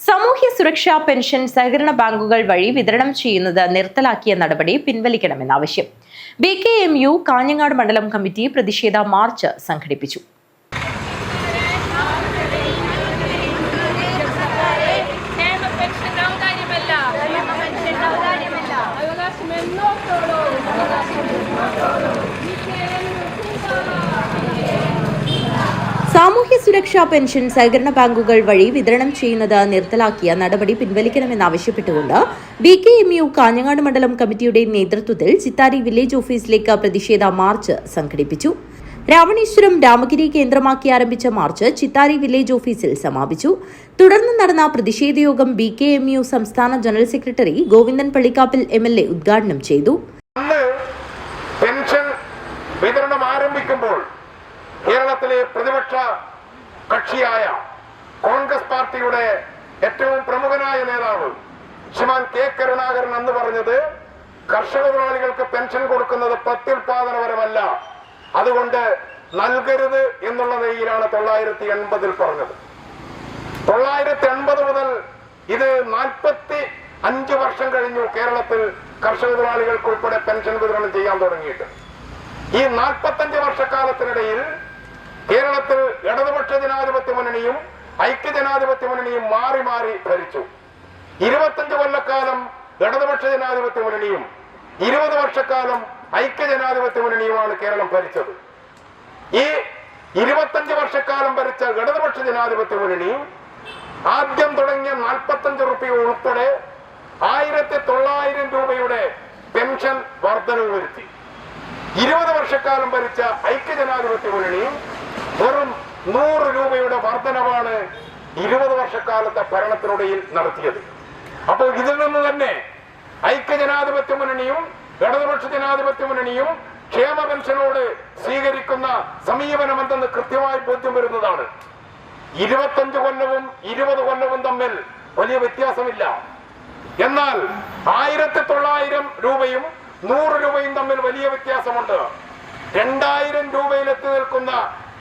സാമൂഹ്യ സുരക്ഷാ പെൻഷൻ സഹകരണ ബാങ്കുകൾ വഴി വിതരണം ചെയ്യുന്നത് നിർത്തലാക്കിയ നടപടി പിൻവലിക്കണമെന്ന ആവശ്യം. BKMU കാഞ്ഞങ്ങാട് മണ്ഡലം കമ്മിറ്റി പ്രതിഷേധ മാർച്ച് സംഘടിപ്പിച്ചു. സാമൂഹ്യ സുരക്ഷാ പെൻഷൻ സഹകരണ ബാങ്കുകൾ വഴി വിതരണം ചെയ്യുന്നത് നിർത്തലാക്കിയ നടപടി പിൻവലിക്കണമെന്നാവശ്യപ്പെട്ടുകൊണ്ട് BKMU കാഞ്ഞങ്ങാട് മണ്ഡലം കമ്മിറ്റിയുടെ നേതൃത്വത്തിൽ ചിത്താരി വില്ലേജ് ഓഫീസിലേക്ക് പ്രതിഷേധ മാർച്ച് സംഘടിപ്പിച്ചു. രാവണേശ്വരം രാമഗിരി കേന്ദ്രമാക്കി ആരംഭിച്ച മാർച്ച് ചിത്താരി വില്ലേജ് ഓഫീസിൽ സമാപിച്ചു. തുടർന്ന് നടന്ന പ്രതിഷേധ യോഗം BKMU സംസ്ഥാന general secretary Govindan Pallikkappil MLA ഉദ്ഘാടനം ചെയ്തു. പെൻഷൻ വിതരണം ആരംഭിക്കുമ്പോൾ കേരളത്തിലെ പ്രതിപക്ഷ കക്ഷിയായ കോൺഗ്രസ് പാർട്ടിയുടെ ഏറ്റവും പ്രമുഖനായ നേതാവ് ശ്രീമാൻ K. കരുണാകരൻ എന്ന് പറഞ്ഞത് കർഷക തൊഴിലാളികൾക്ക് പെൻഷൻ കൊടുക്കുന്നത് പ്രത്യുൽപാദനപരമല്ല, അതുകൊണ്ട് നൽകരുത് എന്നുള്ള നിലയിലാണ് 1980 പറഞ്ഞത്. 1980 മുതൽ ഇത് 45 വർഷം കഴിഞ്ഞു കേരളത്തിൽ കർഷക തൊഴിലാളികൾക്ക് ഉൾപ്പെടെ പെൻഷൻ വിതരണം ചെയ്യാൻ തുടങ്ങിയിട്ട്. ഈ 45 വർഷക്കാലത്തിനിടയിൽ കേരളത്തിൽ ഇടതുപക്ഷ ജനാധിപത്യ മുന്നണിയും ഐക്യജനാധിപത്യ മുന്നണിയും മാറി മാറി ഭരിച്ചു. 25 കൊല്ലക്കാലം ഇടതുപക്ഷ ജനാധിപത്യ മുന്നണിയും 20 വർഷക്കാലം ഐക്യജനാധിപത്യ മുന്നണിയുമാണ് കേരളം ഭരിച്ചത്. ഈ 25 വർഷക്കാലം ഭരിച്ച ഇടതുപക്ഷ ജനാധിപത്യ മുന്നണി ആദ്യം തുടങ്ങിയ 45 രൂപ ഉൾപ്പെടെ 1900 രൂപയുടെ പെൻഷൻ വർധനവ് വരുത്തി. 20 വർഷക്കാലം ഭരിച്ച ഐക്യജനാധിപത്യ മുന്നണി വെറും 100 രൂപയുടെ വർധനവാണ് 20 വർഷക്കാലത്തെ ഭരണത്തിനിടയിൽ നടത്തിയത്. അപ്പോൾ ഇതിൽ നിന്ന് തന്നെ ഐക്യജനാധിപത്യ മുന്നണിയും ഇടതുപക്ഷ ജനാധിപത്യ മുന്നണിയും ക്ഷേമ പെൻഷനോട് സ്വീകരിക്കുന്ന സമീപനം എന്തെന്ന് കൃത്യമായി ബോധ്യം വരുന്നതാണ്. 25 കൊല്ലവും 20 കൊല്ലവും തമ്മിൽ വലിയ വ്യത്യാസമില്ല. എന്നാൽ 1900 രൂപയും 100 രൂപയും തമ്മിൽ വലിയ വ്യത്യാസമുണ്ട്. 2000 രൂപയിലെത്തി നിൽക്കുന്ന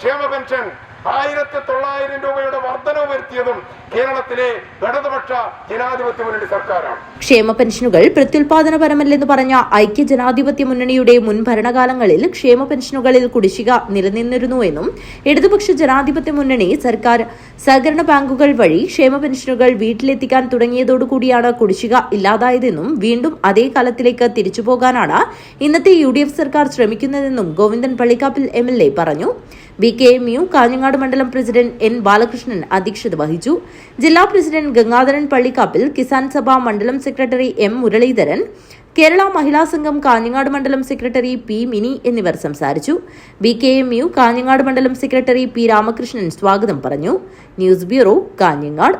ക്ഷേമ പെൻഷൻ 1900 രൂപയുടെ വർധനവ് വരുത്തിയതും കേരളത്തിലെ ഇടതുപക്ഷ ജനാധിപത്യ മുന്നണി സർക്കാരാണ്. ക്ഷേമ പെൻഷനുകൾ പ്രത്യുൽപാദനപരമല്ലെന്ന് പറഞ്ഞ ഐക്യ ജനാധിപത്യ മുന്നണിയുടെ മുൻ ഭരണകാലങ്ങളിൽ ക്ഷേമ പെൻഷനുകളിൽ കുടിശ്ശിക നിലനിന്നിരുന്നുവെന്നും ഇടതുപക്ഷ ജനാധിപത്യ മുന്നണി സർക്കാർ സഹകരണ ബാങ്കുകൾ വഴി ക്ഷേമ പെൻഷനുകൾ വീട്ടിലെത്തിക്കാൻ തുടങ്ങിയതോടുകൂടിയാണ് കുടിശ്ശിക ഇല്ലാതായതെന്നും വീണ്ടും അതേ കാലത്തിലേക്ക് തിരിച്ചുപോകാനാണ് ഇന്നത്തെ UDF സർക്കാർ ശ്രമിക്കുന്നതെന്നും ഗോവിന്ദൻ പള്ളിക്കാപ്പിൽ MLA പറഞ്ഞു. BKMU കാഞ്ഞങ്ങാട് മണ്ഡലം പ്രസിഡന്റ് N. ബാലകൃഷ്ണൻ അധ്യക്ഷത വഹിച്ചു. ജില്ലാ പ്രസിഡന്റ് ഗംഗാധരൻ പള്ളിക്കാപ്പിൽ, കിസാൻ സഭ മണ്ഡലം സെക്രട്ടറി M. മുരളീധരൻ, കേരള മഹിളാ സംഘം കാഞ്ഞങ്ങാട് മണ്ഡലം സെക്രട്ടറി P. മിനി എന്നിവർ സംസാരിച്ചു. BKMU കാഞ്ഞങ്ങാട് മണ്ഡലം സെക്രട്ടറി P. രാമകൃഷ്ണൻ സ്വാഗതം പറഞ്ഞു. News bureau, Kanhangad.